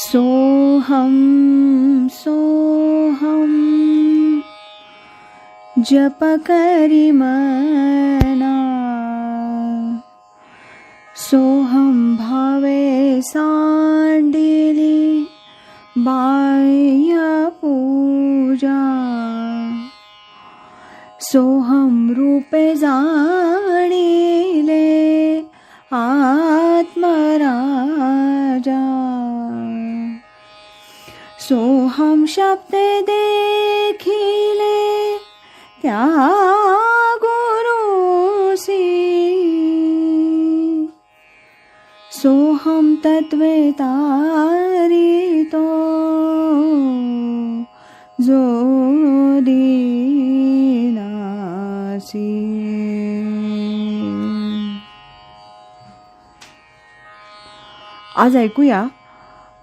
सोहम सोहम जप करी मना, सोहम भावे सांडिली बाह्य पूजा, सोहम रूपे जाणिले आत्मराजा, सोहम शब्दे देखिले त्या गुरुसी, सोहम तत्वे तारितो जो दीनासी. आज ऐकूया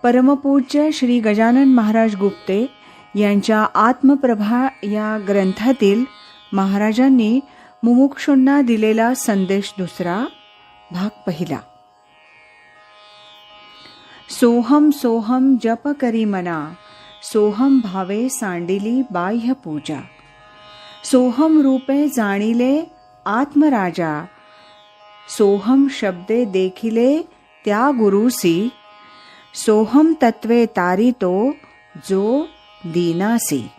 परमपूज्य श्री गजानन महाराज गुप्ते यांच्या आत्मप्रभा या ग्रंथातील महाराजांनी मुमुक्षूंना दिलेला संदेश दुसरा, भाग पहिला. सोहम सोहम जप करी मना, सोहम भावे सांडिली बाह्य पूजा, सोहम रूपे जाणिले आत्मराजा, सोहम शब्दे देखिले त्या गुरुसी, सोहम तत्वे तारितो जो दीनासी.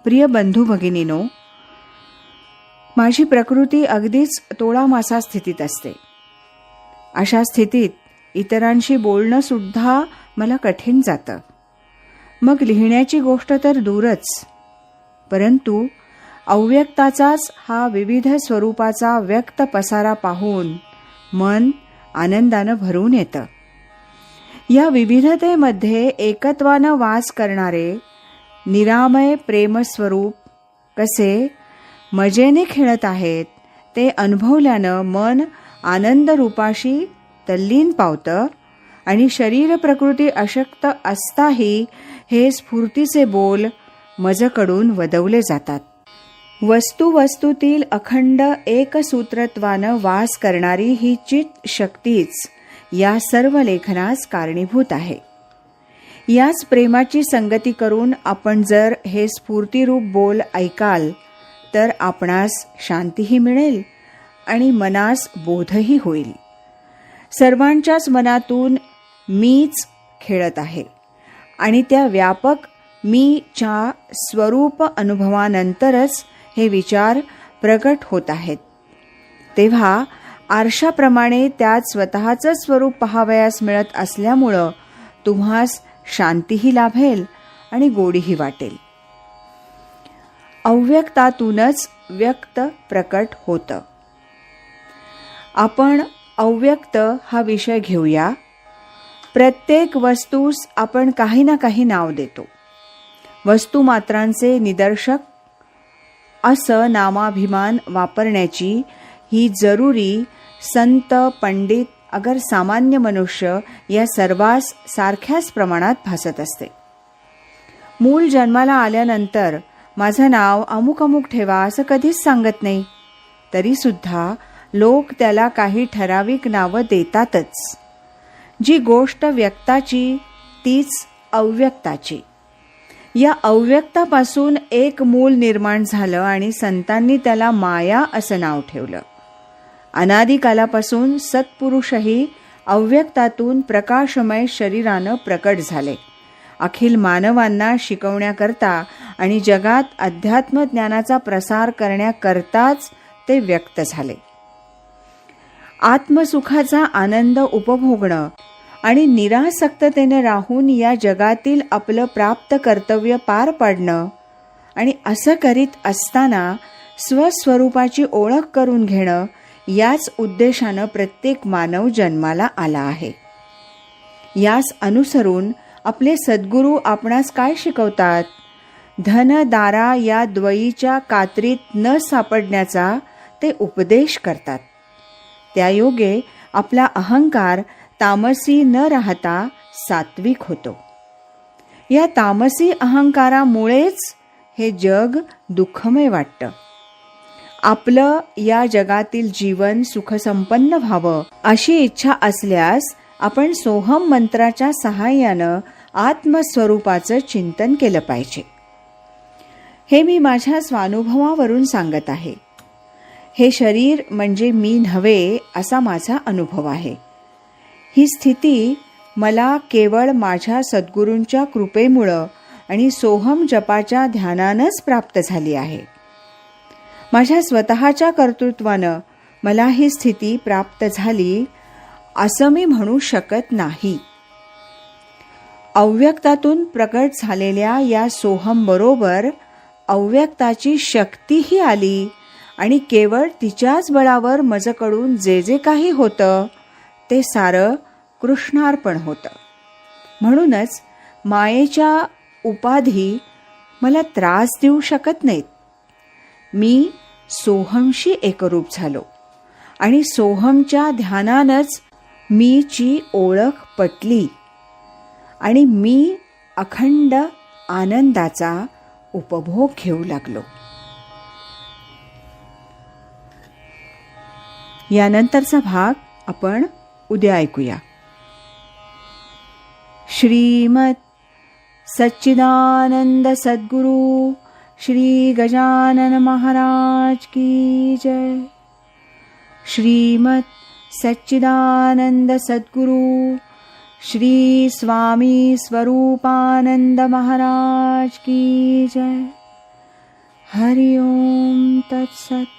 प्रिय बंधू भगिनीनो, माझी प्रकृती अगदीच तोळामासा स्थितीत असते. अशा स्थितीत इतरांशी बोलणं सुद्धा मला कठीण जातं. मग लिहिण्याची गोष्ट तर दूरच, परंतु अव्यक्ताचाच हा विविध स्वरूपाचा व्यक्त पसारा पाहून मन आनंदानं भरून येतं. या विविधतेमध्ये एकत्वानं वास करणारे निरामय प्रेमस्वरूप कसे मजेने खेळत आहेत ते अनुभवल्यानं मन आनंद रूपाशी तल्लीन पावतं आणि शरीर प्रकृती अशक्त असताही हे स्फूर्तीचे बोल मजकडून वदवले जातात. वस्तुवस्तूतील अखंड एकसूत्रत्वानं वास करणारी ही चित शक्तीच या सर्व लेखनास कारणीभूत आहे. याच प्रेमाची संगती करून आपण जर हे स्फूर्तिरूप बोल ऐकाल तर आपणास शांतीही मिळेल आणि मनास बोधही होईल. सर्वांच्याच मनातून मीच खेळत आहे आणि त्या व्यापक मीच्या स्वरूप अनुभवानंतरच हे विचार प्रकट होत आहेत. तेव्हा आरशाप्रमाणे त्यात स्वतःचं स्वरूप पाहावयास मिळत असल्यामुळं तुम्हास शांतीही लाभेल आणि गोडीही वाटेल. अव्यक्तातूनच व्यक्त प्रकट होतं. आपण अव्यक्त हा विषय घेऊया. प्रत्येक वस्तूस आपण काही ना काही नाव देतो. वस्तुमात्रांचे निदर्शक असं नामाभिमान वापरण्याची ही जरुरी संत, पंडित, अगर सामान्य मनुष्य या सर्वांस सारख्याच प्रमाणात भासत असते. मूल जन्माला आल्यानंतर माझं नाव अमुक अमुक ठेवा असं कधीच सांगत नाही, तरी सुद्धा लोक त्याला काही ठराविक नावं देतातच. जी गोष्ट व्यक्ताची तीच अव्यक्ताची. या अव्यक्तापासून एक मूल निर्माण झालं आणि संतांनी त्याला माया असं नाव ठेवलं. अनादिकालापासून सत्पुरुषही अव्यक्तातून प्रकाशमय शरीरानं प्रकट झाले. अखिल मानवांना शिकवण्याकरता आणि जगात अध्यात्म ज्ञानाचा प्रसार करण्याकरताच ते व्यक्त झाले. आत्मसुखाचा आनंद उपभोगणं आणि निरासक्ततेने राहून या जगातील आपलं प्राप्त कर्तव्य पार पाडणं आणि असं करीत असताना स्वस्वरूपाची ओळख करून घेणं याच उद्देशानं प्रत्येक मानव जन्माला आला आहे. यास अनुसरून आपले सद्गुरू आपणास काय शिकवतात? धन दारा या द्वयीच्या कात्रीत न सापडण्याचा ते उपदेश करतात. त्यायोगे आपला अहंकार तामसी न राहता सात्विक होतो. या तामसी अहंकारामुळेच हे जग दुःखमय वाटतं. आपलं या जगातील जीवन सुखसंपन्न व्हावं अशी इच्छा असल्यास आपण सोहम मंत्राच्या सहाय्यानं आत्मस्वरूपाचं चिंतन केलं पाहिजे. हे मी माझ्या स्वानुभवावरून सांगत आहे. हे शरीर म्हणजे मी नव्हे असा माझा अनुभव आहे. ही स्थिती मला केवळ माझ्या सद्गुरूंच्या कृपेमुळं आणि सोहम जपाच्या ध्यानानंच प्राप्त झाली आहे. माझ्या स्वतःच्या कर्तृत्वानं मला ही स्थिती प्राप्त झाली असं मी म्हणू शकत नाही. अव्यक्तातून प्रकट झालेल्या या सोहम बरोबर अव्यक्ताची शक्तीही आली आणि केवळ तिच्याच बळावर माझ्याकडून जे जे काही होतं ते सारं कृष्णार्पण होतं. म्हणूनच मायेच्या उपाधी मला त्रास देऊ शकत नाहीत. मी सोहमशी एकरूप झालो आणि सोहमच्या ध्यानानंच मीची ओळख पटली आणि मी अखंड आनंदाचा उपभोग घेऊ लागलो. यानंतरचा भाग आपण उद्या ऐकूया. श्रीमत् सच्चिदानंद सद्गुरु श्री गजानन महाराज की जय. श्रीमत् सच्चिदानंद सद्गुरु श्री स्वामी स्वरूपानंद महाराज की जय. हरि ओम तत्सत.